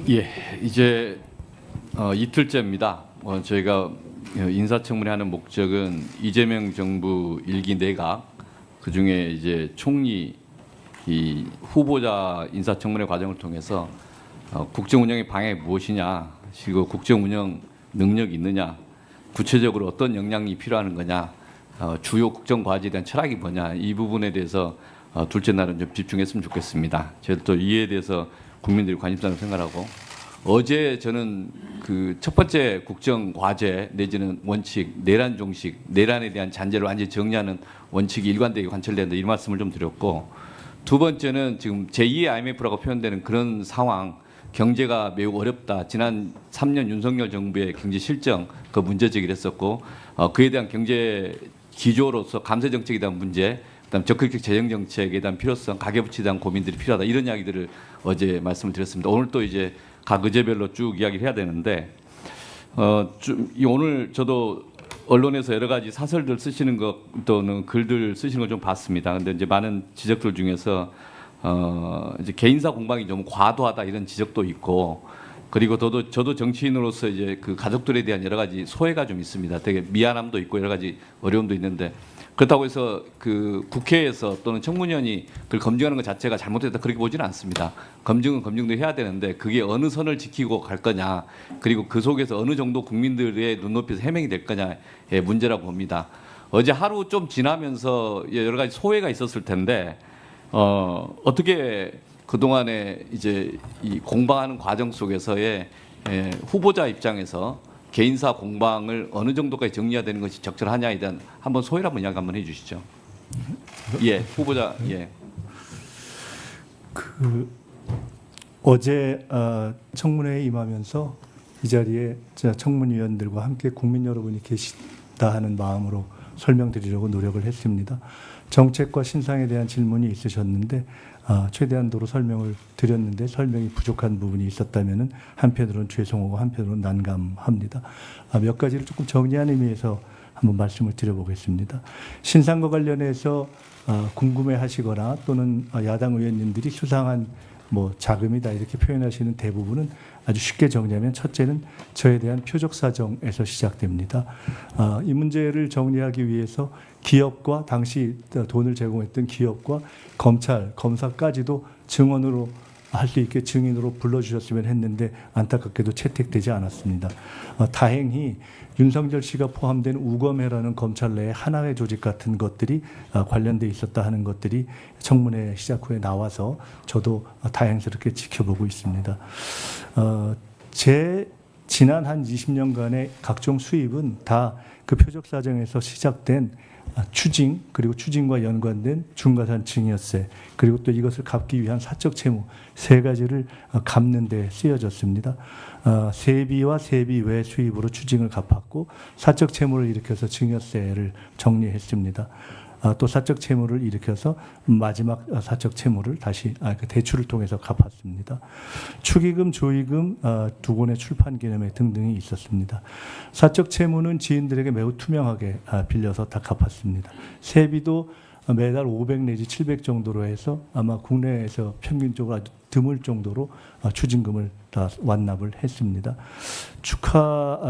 예, 이제 이틀째입니다. 저희가 인사청문회 하는 목적은 이재명 정부 일기 내각, 그 중에 이제 총리 이 후보자 인사청문회 과정을 통해서 국정 운영의 방향이 무엇이냐, 그리고 국정 운영 능력이 있느냐, 구체적으로 어떤 역량이 필요한 거냐, 주요 국정 과제에 대한 철학이 뭐냐, 이 부분에 대해서 둘째 날은 좀 집중했으면 좋겠습니다. 저희도 이에 대해서 국민들이 관심사를 생각하고, 어제 저는 그 첫 번째 국정 과제 내지는 원칙, 내란 종식, 내란에 대한 잔재를 완전히 정리하는 원칙이 일관되게 관철된다, 이 말씀을 좀 드렸고, 두 번째는 지금 제2의 IMF라고 표현되는 그런 상황, 경제가 매우 어렵다. 지난 3년 윤석열 정부의 경제 실정, 그 문제 제기를 했었고, 그에 대한 경제 기조로서 감세 정책에 대한 문제, 그다음 적극적 재정 정책에 대한 필요성, 가계부채에 대한 고민들이 필요하다, 이런 이야기들을 어제 말씀을 드렸습니다. 오늘 또 이제 각 의제별로 쭉 이야기를 해야 되는데, 오늘 저도 언론에서 여러 가지 사설들 쓰시는 것 또는 글들 쓰시는 걸 좀 봤습니다. 근데 이제 많은 지적들 중에서 이제 개인사 공방이 좀 과도하다, 이런 지적도 있고, 그리고 저도 정치인으로서 이제 그 가족들에 대한 여러 가지 소외가 좀 있습니다. 되게 미안함도 있고 여러 가지 어려움도 있는데, 그렇다고 해서 그 국회에서 또는 청문위원이 그걸 검증하는 것 자체가 잘못됐다, 그렇게 보지는 않습니다. 검증은 검증도 해야 되는데, 그게 어느 선을 지키고 갈 거냐, 그리고 그 속에서 어느 정도 국민들의 눈높이에서 해명이 될 거냐의 문제라고 봅니다. 어제 하루 좀 지나면서 여러 가지 소외가 있었을 텐데, 어떻게 그동안에 이제 이 공방하는 과정 속에서의 후보자 입장에서 개인사 공방을 어느 정도까지 정리해야 되는 것이 적절하냐에 대한 한번 소회를 한번 이야기 한번 해주시죠. 예, 후보자. 예. 어제 청문회에 임하면서 이 자리에 청문위원들과 함께 국민 여러분이 계시다 하는 마음으로 설명드리려고 노력을 했습니다. 정책과 신상에 대한 질문이 있으셨는데 최대한도로 설명을 드렸는데, 설명이 부족한 부분이 있었다면 한편으로는 죄송하고 한편으로는 난감합니다. 몇 가지를 조금 정리하는 의미에서 한번 말씀을 드려보겠습니다. 신상과 관련해서 궁금해하시거나 또는 야당 의원님들이 수상한 자금이다 이렇게 표현하시는 대부분은 아주 쉽게 정리하면, 첫째는 저에 대한 표적 사정에서 시작됩니다. 이 문제를 정리하기 위해서 기업과 당시 돈을 제공했던 기업과 검찰, 검사까지도 증언으로 할 수 있게 증인으로 불러주셨으면 했는데 안타깝게도 채택되지 않았습니다. 다행히 윤석열 씨가 포함된 우검회라는 검찰 내의 하나의 조직 같은 것들이 관련돼 있었다 하는 것들이 청문회 시작 후에 나와서 저도 다행스럽게 지켜보고 있습니다. 제 지난 한 20년간의 각종 수입은 다 그 표적 사정에서 시작된 추징, 그리고 추징과 연관된 중과산증여세, 그리고 또 이것을 갚기 위한 사적 채무, 세 가지를 갚는 데 쓰여졌습니다. 세비와 세비 외 수입으로 추징을 갚았고, 사적 채무를 일으켜서 증여세를 정리했습니다. 또 사적 채무를 일으켜서 마지막 사적 채무를 다시 대출을 통해서 갚았습니다. 축의금, 조의금, 두 권의 출판 기념회 등등이 있었습니다. 사적 채무는 지인들에게 매우 투명하게 빌려서 다 갚았습니다. 세비도 매달 500 내지 700 정도로 해서 아마 국내에서 평균적으로 아주 드물 정도로 추징금을 다 완납을 했습니다.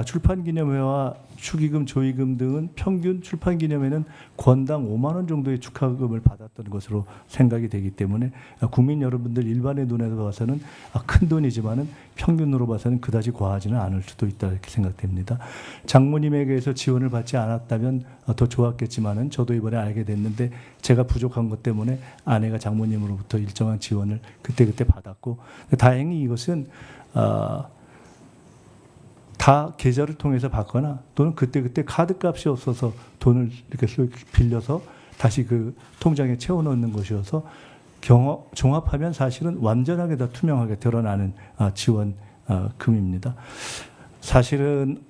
출판기념회와 축의금, 조의금 등은 평균 출판기념회는 권당 5만 원 정도의 축하금을 받았던 것으로 생각이 되기 때문에 국민 여러분들 일반의 눈에서 봐서는 큰 돈이지만은 평균으로 봐서는 그다지 과하지는 않을 수도 있다, 이렇게 생각됩니다. 장모님에게서 지원을 받지 않았다면 더 좋았겠지만은 저도 이번에 알게 됐는데, 제가 부족한 것 때문에 아내가 장모님으로부터 일정한 지원을 그때그때 받았고, 다행히 이것은 다 계좌를 통해서 받거나 또는 그때그때 카드값이 없어서 돈을 이렇게 빌려서 다시 그 통장에 채워넣는 것이어서 종합하면 사실은 완전하게 다 투명하게 드러나는 지원금입니다. 사실은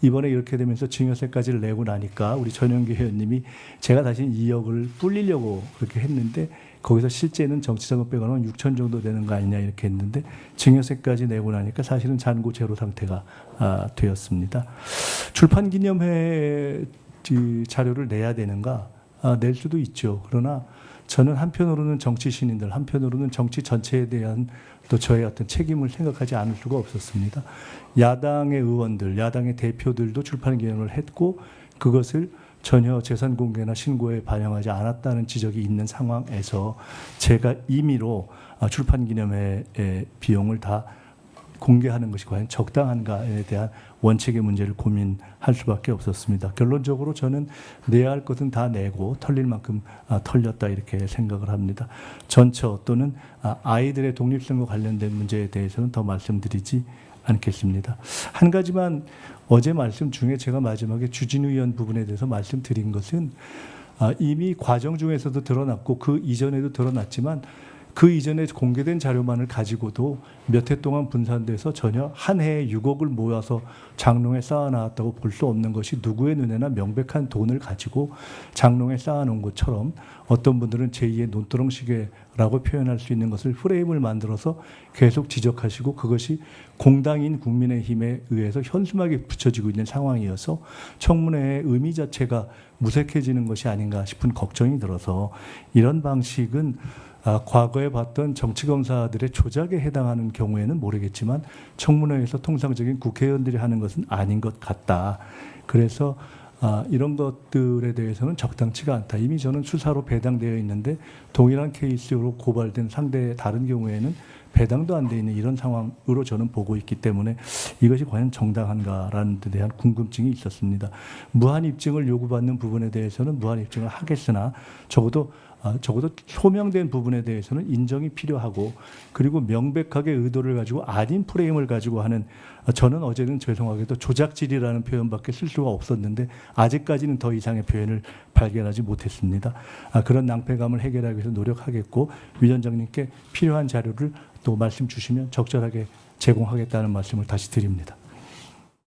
이번에 이렇게 되면서 증여세까지를 내고 나니까 우리 전영기 의원님이 제가 다시 2억을 불리려고 그렇게 했는데, 거기서 실제는 정치자금 빼고는 6천 정도 되는 거 아니냐 이렇게 했는데, 증여세까지 내고 나니까 사실은 잔고 제로 상태가 되었습니다. 출판기념회 자료를 내야 되는가? 낼 수도 있죠. 그러나 저는 한편으로는 정치 신인들, 한편으로는 정치 전체에 대한 또 저의 어떤 책임을 생각하지 않을 수가 없었습니다. 야당의 의원들, 야당의 대표들도 출판 기념을 했고 그것을 전혀 재산 공개나 신고에 반영하지 않았다는 지적이 있는 상황에서 제가 임의로 출판 기념회의 비용을 다 공개하는 것이 과연 적당한가에 대한 원칙의 문제를 고민할 수밖에 없었습니다. 결론적으로 저는 내야 할 것은 다 내고 털릴 만큼 털렸다 이렇게 생각을 합니다. 전처 또는 아이들의 독립성과 관련된 문제에 대해서는 더 말씀드리지 않겠습니다. 한 가지만 어제 말씀 중에 제가 마지막에 주진우 의원 부분에 대해서 말씀드린 것은 이미 과정 중에서도 드러났고 그 이전에도 드러났지만 그 이전에 공개된 자료만을 가지고도 몇 해 동안 분산돼서 전혀 한 해에 6억을 모아서 장롱에 쌓아놨다고 볼 수 없는 것이 누구의 눈에나 명백한 돈을 가지고 장롱에 쌓아놓은 것처럼 어떤 분들은 제2의 논두렁시계라고 표현할 수 있는 것을 프레임을 만들어서 계속 지적하시고 그것이 공당인 국민의힘에 의해서 현수막에 붙여지고 있는 상황이어서 청문회의 의미 자체가 무색해지는 것이 아닌가 싶은 걱정이 들어서 이런 방식은 과거에 봤던 정치검사들의 조작에 해당하는 경우에는 모르겠지만 청문회에서 통상적인 국회의원들이 하는 것은 아닌 것 같다. 그래서 이런 것들에 대해서는 적당치가 않다. 이미 저는 수사로 배당되어 있는데 동일한 케이스로 고발된 상대 다른 경우에는 배당도 안 돼 있는 이런 상황으로 저는 보고 있기 때문에 이것이 과연 정당한가라는 데 대한 궁금증이 있었습니다. 무한 입증을 요구받는 부분에 대해서는 무한 입증을 하겠으나 적어도 소명된 부분에 대해서는 인정이 필요하고 그리고 명백하게 의도를 가지고 아닌 프레임을 가지고 하는 저는 어제는 죄송하게도 조작질이라는 표현밖에 쓸 수가 없었는데 아직까지는 더 이상의 표현을 발견하지 못했습니다. 그런 낭패감을 해결하기 위해서 노력하겠고 위원장님께 필요한 자료를 또 말씀 주시면 적절하게 제공하겠다는 말씀을 다시 드립니다.